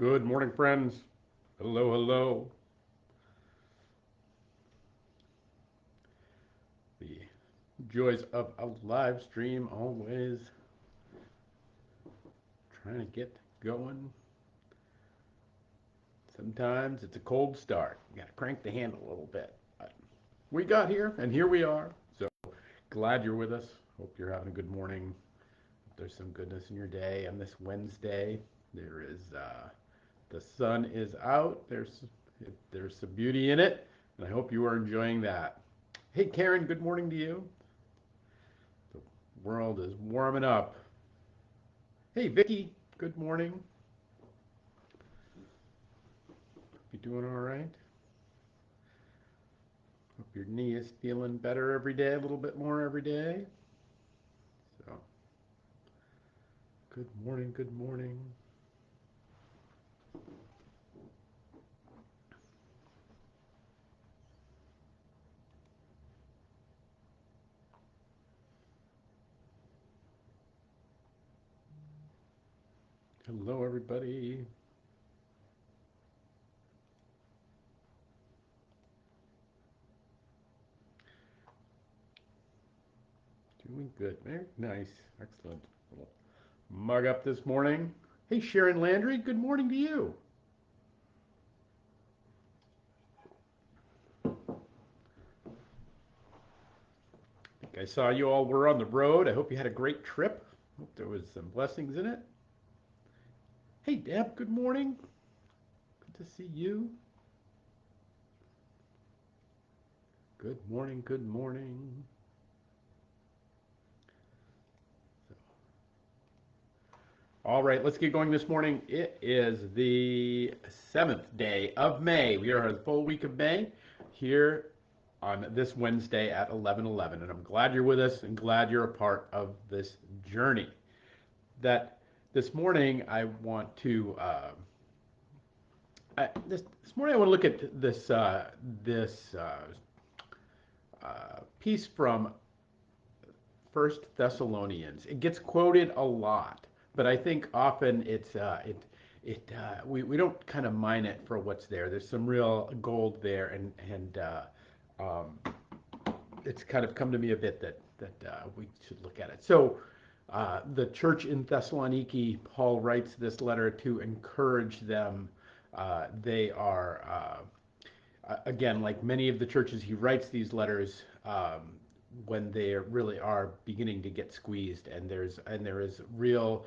Good morning, friends. Hello, hello. The joys of a live stream always trying to get going. Sometimes it's a cold start. You got to crank the handle a little bit. But we got here, and here we are. So glad you're with us. Hope you're having a good morning. There's some goodness in your day on this Wednesday. There is the sun is out. There's some beauty in it, and I hope you are enjoying that. Hey, Karen, good morning to you. The world is warming up. Hey, Vicky, good morning. You doing all right? Hope your knee is feeling better every day, a little bit more every day. So, good morning, good morning. Hello, everybody. Doing good. Very nice. Excellent. Little mug up this morning. Hey, Sharon Landry, good morning to you. I think I saw you all were on the road. I hope you had a great trip. Hope there was some blessings in it. Hey, Deb, good morning. Good to see you. Good morning, good morning. All right, let's get going this morning. It is the 7th day of May. We are in the full week of May here on this Wednesday at 11:11, and I'm glad you're with us and glad you're a part of this journey. That this morning I want to this morning I want to look at this piece from First Thessalonians. It gets quoted a lot, but I think often we don't kind of mine it for what's there. There's some real gold there, and um, it's kind of come to me a bit that we should look at it. So. The church in Thessaloniki, Paul writes this letter to encourage them. They are again, like many of the churches, he writes these letters when they really are beginning to get squeezed, and there is real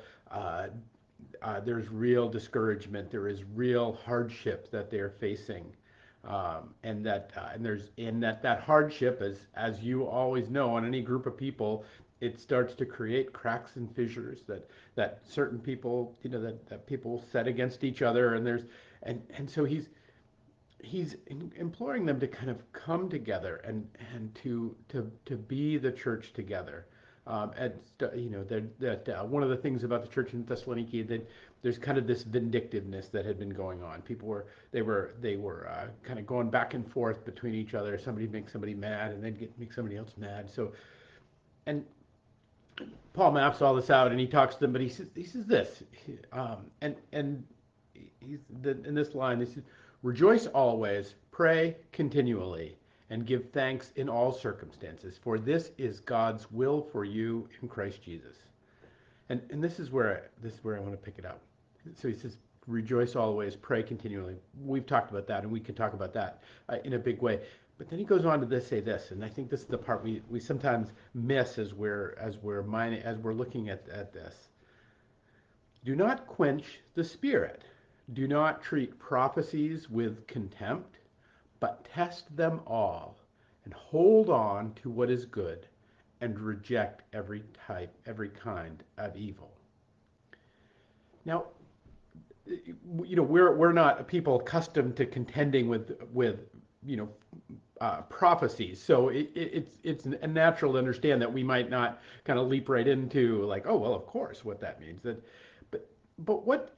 there's real discouragement, there is real hardship that they're facing, and that hardship, as you always know, on any group of people, it starts to create cracks and fissures that certain people, that people set against each other, and so he's imploring them to kind of come together and to be the church together. And that one of the things about the church in Thessaloniki, that there's kind of this vindictiveness that had been going on. People were kind of going back and forth between each other. Somebody makes somebody mad, and then make somebody else mad. So, and Paul maps all this out, and he talks to them, but he says this, and in this line, he says, "Rejoice always, pray continually, and give thanks in all circumstances, for this is God's will for you in Christ Jesus." And this is where I want to pick it up. So he says, "Rejoice always, pray continually." We've talked about that, and we could talk about that in a big way. But then he goes on to say this, and I think this is the part we sometimes miss as we're looking at this. "Do not quench the spirit. Do not treat prophecies with contempt, but test them all, and hold on to what is good, and reject every kind of evil." Now, we're not people accustomed to contending with prophecies, so it's natural to understand that we might not kind of leap right into, like, oh well, of course, what that means. But what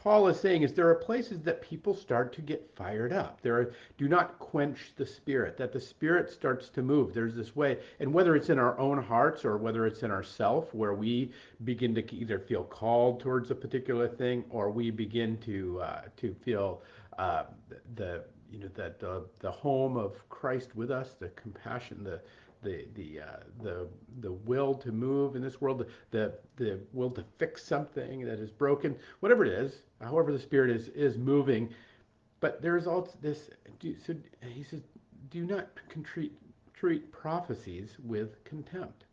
Paul is saying is there are places that people start to get fired up. Do not quench the spirit, that the spirit starts to move. There's this way, and whether it's in our own hearts or whether it's in ourself, where we begin to either feel called towards a particular thing, or we begin to feel uh, that the home of Christ with us, the compassion, the will to move in this world, the will to fix something that is broken, whatever it is, however the Spirit is moving. But there's also this. So he says, do not treat prophecies with contempt.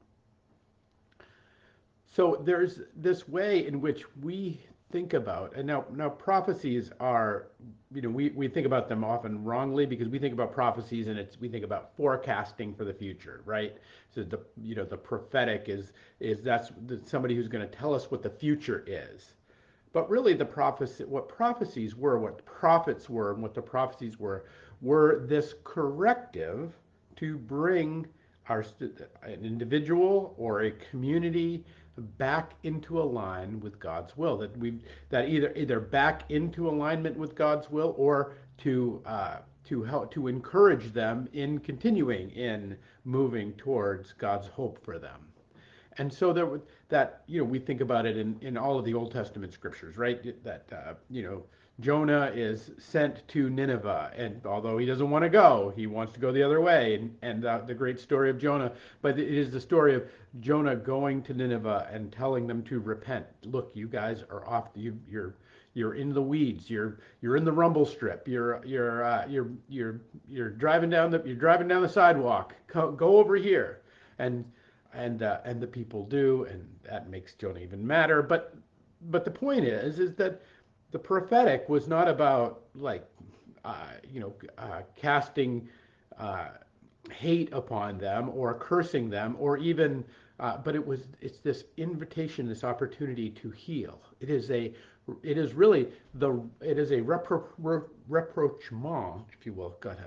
So there's this way in which we think about, and now prophecies are, we think about them often wrongly because we think about prophecies and we think about forecasting for the future, right? So the prophetic is that's somebody who's going to tell us what the future is. But really what prophecies were, what prophets were, and what the prophecies were this corrective to bring an individual or a community back into a line with God's will. That either back into alignment with God's will, or to help to encourage them in continuing in moving towards God's hope for them. And so we think about it in all of the Old Testament scriptures, right? That Jonah is sent to Nineveh, and although he doesn't want to go, he wants to go the other way. And the great story of Jonah, but it is the story of Jonah going to Nineveh and telling them to repent. Look, you guys are off. You're in the weeds. You're in the rumble strip. You're driving down the sidewalk. Go over here. And the people do, and that makes Jonah even madder. But the point is that the prophetic was not about casting hate upon them or cursing them or even, but it's this invitation, this opportunity to heal. It is a rapprochement, if you will. God,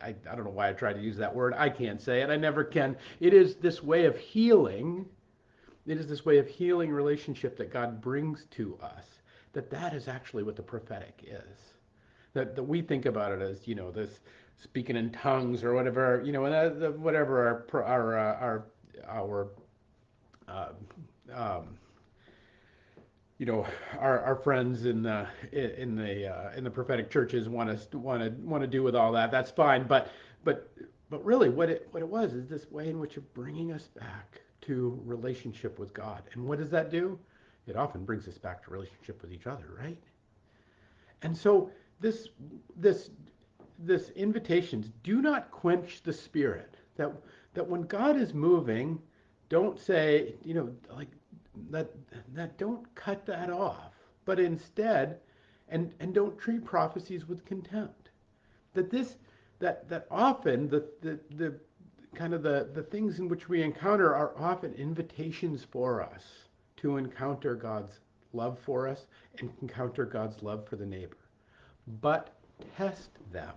I don't know why I try to use that word. I can't say it. I never can. It is this way of healing. It is this way of healing relationship that God brings to us. That is actually what the prophetic is. That we think about it as this speaking in tongues or whatever, whatever our our friends in the prophetic churches want to do with all that. That's fine, but really, what it was is this way in which of bringing us back to relationship with God. And what does that do? It often brings us back to relationship with each other, right? And so this invitation, do not quench the spirit. That when God is moving, don't say, that don't cut that off, but instead, and don't treat prophecies with contempt. That often the kind of the things in which we encounter are often invitations for us to encounter God's love for us and encounter God's love for the neighbor. But test them.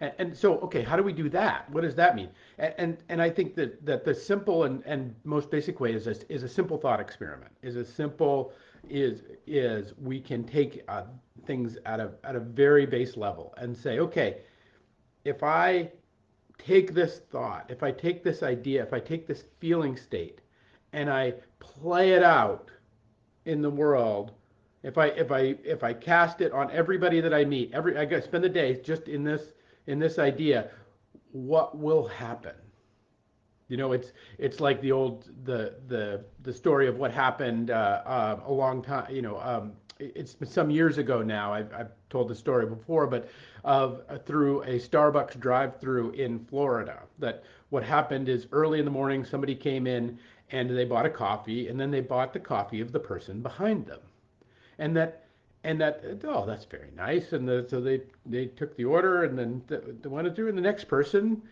And so, okay, how do we do that? What does that mean? And I think that the simple and most basic way is a simple thought experiment. Is we can take things at a very base level and say, okay, if I take this thought, if I take this idea, if I take this feeling state, and I play it out in the world, if I cast it on everybody that I meet, I spend the day just in this idea, what will happen? It's like the story of what happened a long time. It's been some years ago now. I've told the story before, but through a Starbucks drive-through in Florida. That what happened is early in the morning, somebody came in and they bought a coffee, and then they bought the coffee of the person behind them, and that oh, that's very nice. And so they took the order, and then they went through, and the next person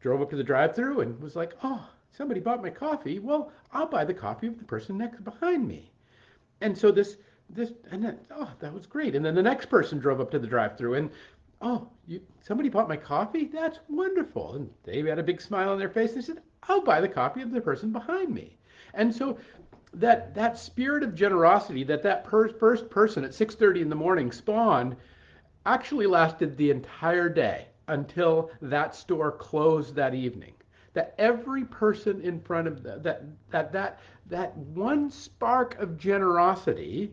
drove up to the drive-through and was like, oh, somebody bought my coffee. Well, I'll buy the coffee of the person next behind me. And so and then, oh, that was great. And then the next person drove up to the drive-through and, oh, somebody bought my coffee? That's wonderful. And they had a big smile on their face. They said, I'll buy the coffee of the person behind me. And so that spirit of generosity first person at 6:30 in the morning spawned actually lasted the entire day until that store closed that evening. That every person in front of that one spark of generosity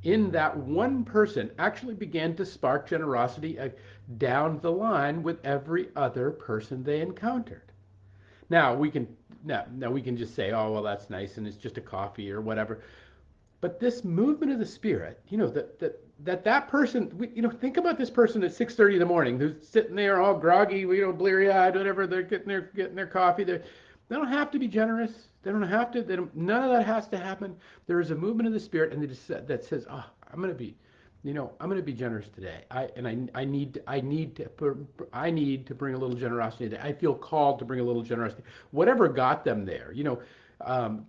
in that one person actually began to spark generosity down the line with every other person they encountered. Now we can now we can just say, oh well, that's nice, and it's just a coffee or whatever. But this movement of the spirit, that person, think about this person at 6:30 in the morning who's sitting there all groggy, bleary eyed, whatever. They're getting their coffee. They don't have to be generous. They don't have to. They don't. None of that has to happen. There is a movement of the spirit, and that says, "Oh, I'm going to be, I'm going to be generous today. I need to bring a little generosity today. I feel called to bring a little generosity. Whatever got them there, Um,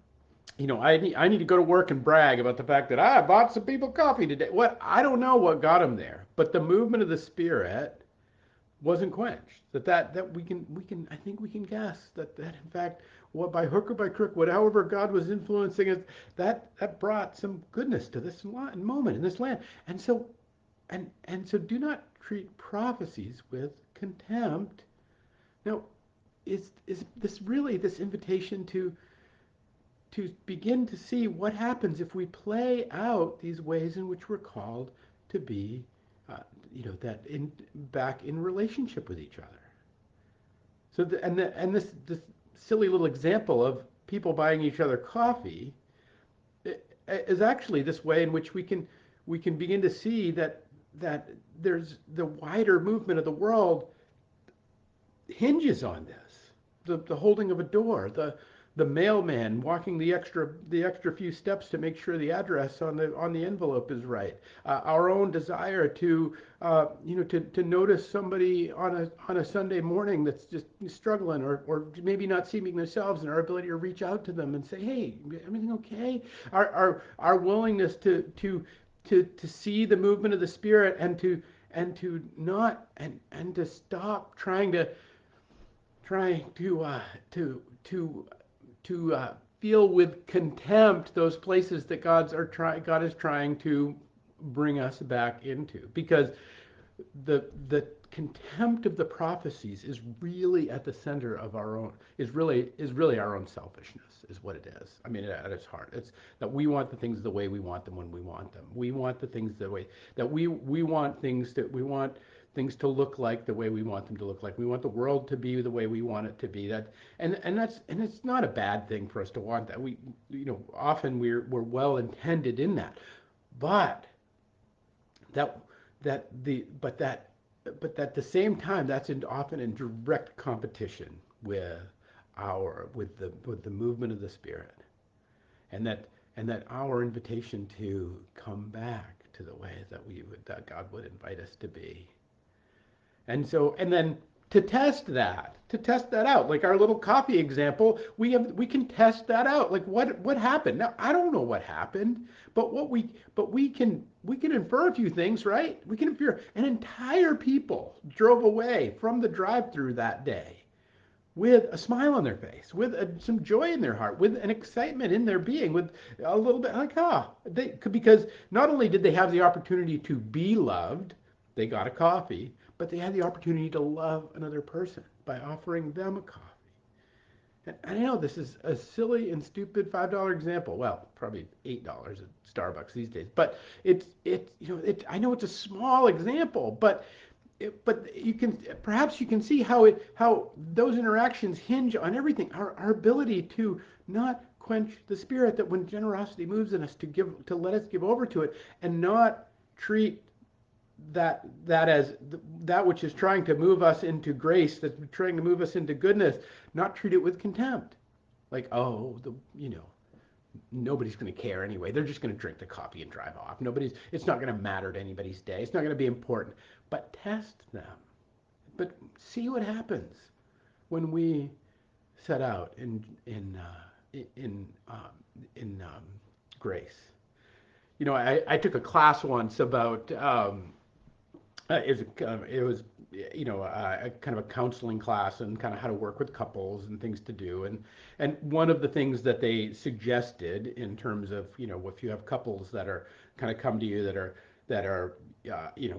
I need to go to work and brag about the fact that I bought some people coffee today. What I don't know what got them there, but the movement of the spirit wasn't quenched. That we can I think we can guess that in fact, what by hook or by crook, however God was influencing it, that brought some goodness to this moment in this land. And so do not treat prophecies with contempt. Now, is this really this invitation to begin to see what happens if we play out these ways in which we're called to be, that in back in relationship with each other. So this silly little example of people buying each other coffee is actually this way in which we can begin to see that there's the wider movement of the world hinges on this. The holding of a door, the mailman walking the extra few steps to make sure the address on the envelope is right. Our own desire to notice somebody on a Sunday morning that's just struggling or maybe not seeming themselves, and our ability to reach out to them and say, hey, everything okay? Our willingness to see the movement of the Spirit and to not and to stop trying to feel with contempt those places that God is trying to bring us back into, because the contempt of the prophecies is really at the center of our own is really our own selfishness, is what it is. I mean, at its heart, it's that we want the things the way we want them when we want them. We want the things the way that we want things to look like the way we want them to look like. We want the world to be the way we want it to be. And it's not a bad thing for us to want that. Often we're well intended in that, but that at the same time, that's often in direct competition with the movement of the Spirit, and that our invitation to come back to the way that God would invite us to be. And then to test that out, like our little coffee example, we can test that out. Like what happened? Now I don't know what happened, but we can infer a few things, right? We can infer an entire people drove away from the drive-through that day with a smile on their face, with some joy in their heart, with an excitement in their being, with a little bit like, because not only did they have the opportunity to be loved, they got a coffee, but they had the opportunity to love another person by offering them a coffee. And I know this is a silly and stupid $5 example. Well, probably $8 at Starbucks these days. But I know it's a small example, but perhaps you can see how those interactions hinge on everything. Our ability to not quench the Spirit, that when generosity moves in us, to let us give over to it, and not treat that as that which is trying to move us into grace, that's trying to move us into goodness, not treat it with contempt. Like, nobody's going to care anyway. They're just going to drink the coffee and drive off. It's not going to matter to anybody's day. It's not going to be important. But test them. But see what happens when we set out in grace. I took a class once about it was a kind of a counseling class and kind of how to work with couples and things to do. And one of the things that they suggested in terms of, if you have couples that are kind of come to you that are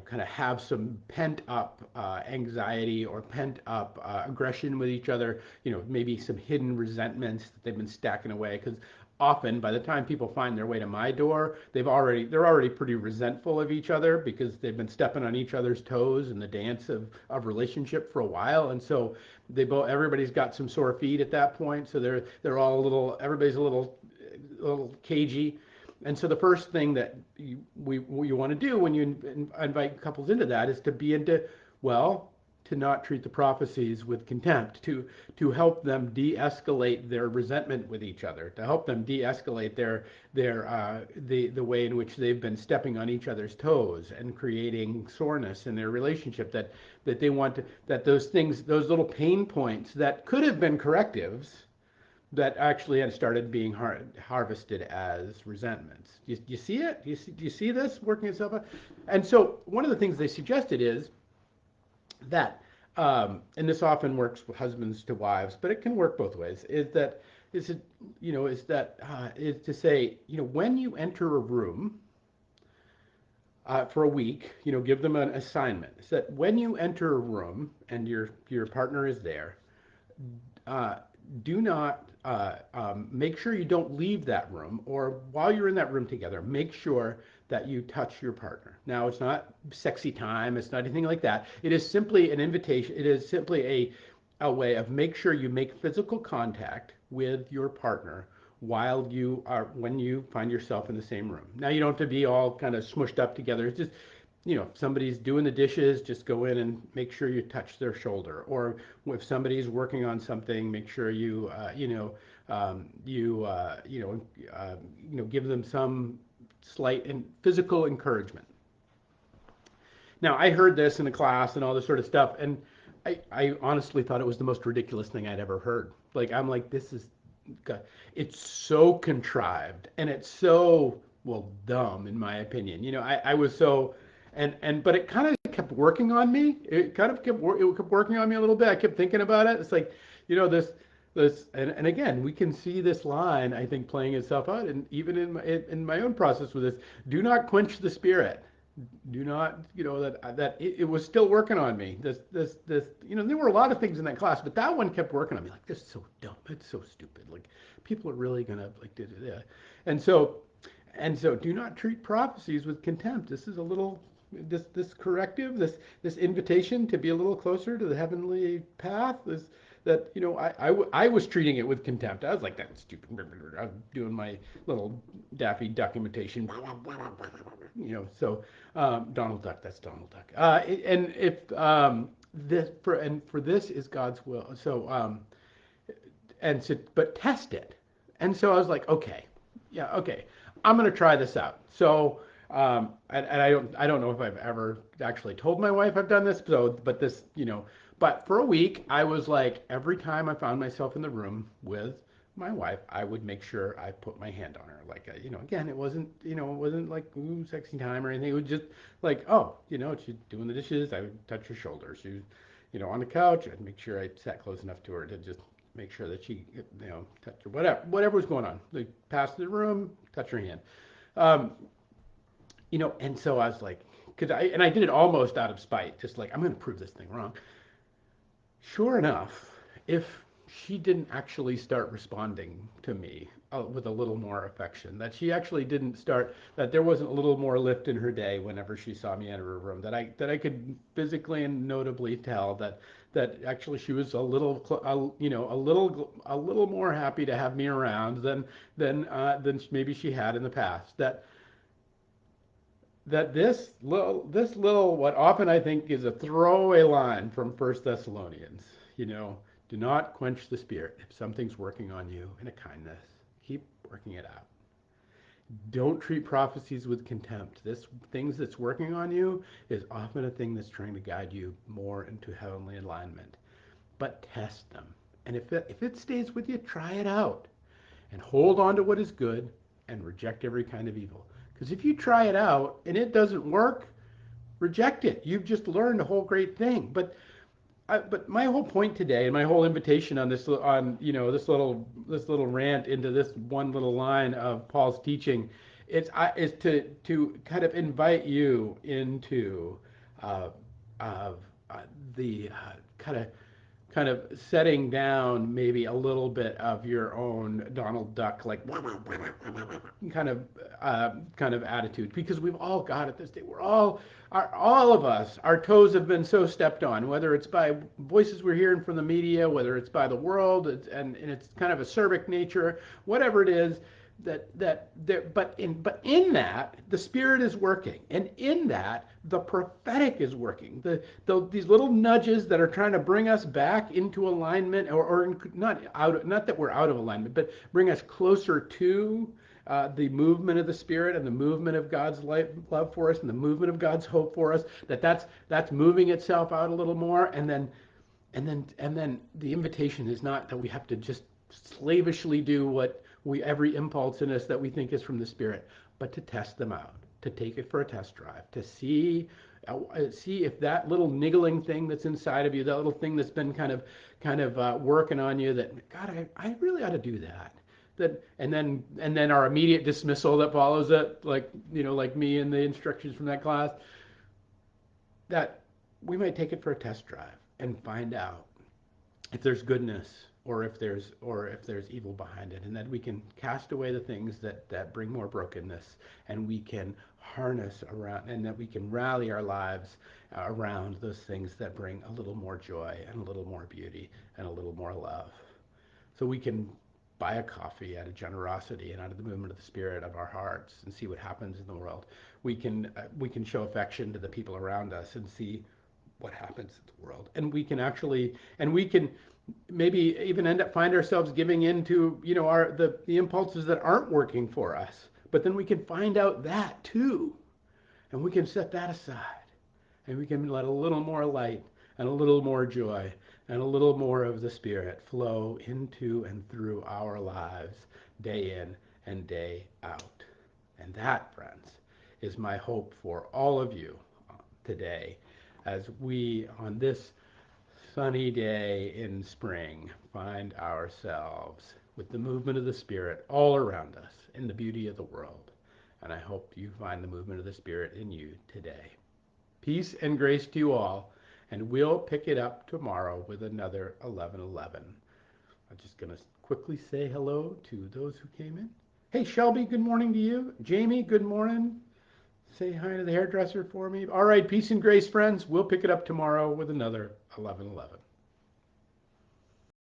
kind of have some pent up anxiety or pent up aggression with each other, maybe some hidden resentments that they've been stacking away. Because often by the time people find their way to my door, they're already pretty resentful of each other because they've been stepping on each other's toes in the dance of relationship for a while. And so everybody's got some sore feet at that point. So they're all everybody's a little cagey. And so the first thing that you want to do when you invite couples into that is to be into, well, to not treat the prophecies with contempt, to help them de-escalate their resentment with each other, to help them de-escalate the way in which they've been stepping on each other's toes and creating soreness in their relationship. That they want to, that those little pain points that could have been correctives, that actually had started being harvested as resentments. Do you see it? Do you see this working itself out? And so one of the things they suggested is that, and this often works with husbands to wives, but it can work both ways. Is to say, when you enter a room for a week, give them an assignment. Is that when you enter a room and your partner is there, uh, do not make sure you don't leave that room, or while you're in that room together, make sure that you touch your partner. Now, it's not sexy time, it's not anything like that. It is simply an invitation. It is simply a way of make sure you make physical contact with your partner when you find yourself in the same room. Now, you don't have to be all kind of smushed up together. It's just, if somebody's doing the dishes, just go in and make sure you touch their shoulder. Or if somebody's working on something, make sure give them some slight and physical encouragement. Now, I heard this in a class and all this sort of stuff, and I honestly thought it was the most ridiculous thing I'd ever heard. Like, I'm like, it's so contrived and it's so, well, dumb in my opinion. I was so, but it kind of kept working on me. It kept working on me a little bit. I kept thinking about it. It's like, and again, we can see this line, I think, playing itself out, and even in my own process with this, do not quench the spirit. Do not, that it was still working on me. There were a lot of things in that class, but that one kept working on me. Like, this is so dumb. It's so stupid. Like, people are really gonna like do that. And so, do not treat prophecies with contempt. This is a little, this corrective, this invitation to be a little closer to the heavenly path. I was treating it with contempt. I was like, that's stupid. I was doing my little Daffy Duck imitation. So Donald Duck, that's Donald Duck. And if for this is God's will. So but test it. And so I was like, okay, yeah, okay, I'm gonna try this out. So and I don't know if I've ever actually told my wife I've done this. So, but for a week, I was like, every time I found myself in the room with my wife, I would make sure I put my hand on her. Like, again, it wasn't like, ooh, sexy time or anything. It was just like, oh, she's doing the dishes. I would touch her shoulder. She was, on the couch. I'd make sure I sat close enough to her to just make sure that she, touched her, whatever was going on. Like, pass the room, touch her hand. Um, and so I was like, and I did it almost out of spite, just like, I'm going to prove this thing wrong. Sure enough, if she didn't actually start responding to me with a little more affection, that she actually didn't start, that there wasn't a little more lift in her day whenever she saw me enter a room, that I could physically and notably tell that actually she was a little, a little more happy to have me around than maybe she had in the past. That this little what often I think is a throwaway line from First Thessalonians, do not quench the spirit. If something's working on you in a kindness, keep working it out. Don't treat prophecies with contempt. This things that's working on you is often a thing that's trying to guide you more into heavenly alignment. But test them. And if it stays with you, try it out. And hold on to what is good and reject every kind of evil. Because if you try it out and it doesn't work, reject it. You've just learned a whole great thing. But my whole point today, and my whole invitation on this, on this little rant into this one little line of Paul's teaching, is to kind of invite you into uh, of the kind of setting down maybe a little bit of your own Donald Duck like kind of kind of attitude, because we've all got it this day. All of us, our toes have been so stepped on, whether it's by voices we're hearing from the media, whether it's by the world, and it's kind of acerbic nature, whatever it is. But in that the Spirit is working, and in that the prophetic is working. These little nudges that are trying to bring us back into alignment, or not that we're out of alignment, but bring us closer to the movement of the Spirit and the movement of God's love for us and the movement of God's hope for us. That's moving itself out a little more, and then the invitation is not that we have to just slavishly do what every impulse in us that we think is from the Spirit, but to test them out, to take it for a test drive, to see if that little niggling thing that's inside of you, that little thing that's been kind of working on you, that God, I really ought to do that. And then our immediate dismissal that follows it, like me in the instructions from that class, that we might take it for a test drive and find out if there's goodness, or if there's evil behind it, and that we can cast away the things that bring more brokenness, and we can harness around, and that we can rally our lives around those things that bring a little more joy and a little more beauty and a little more love. So we can buy a coffee out of generosity and out of the movement of the Spirit of our hearts and see what happens in the world. We can show affection to the people around us and see what happens in the world. And we can maybe even find ourselves giving in to the impulses that aren't working for us. But then we can find out that too, and we can set that aside, and we can let a little more light and a little more joy and a little more of the Spirit flow into and through our lives day in and day out. And that, friends, is my hope for all of you today, as we, on this sunny day in spring, find ourselves with the movement of the Spirit all around us in the beauty of the world. And I hope you find the movement of the Spirit in you today. Peace and grace to you all, and we'll pick it up tomorrow with another 11:11. I'm just going to quickly say hello to those who came in. Hey, Shelby, good morning to you. Jamie, good morning. Say hi to the hairdresser for me. All right, peace and grace, friends. We'll pick it up tomorrow with another 11:11.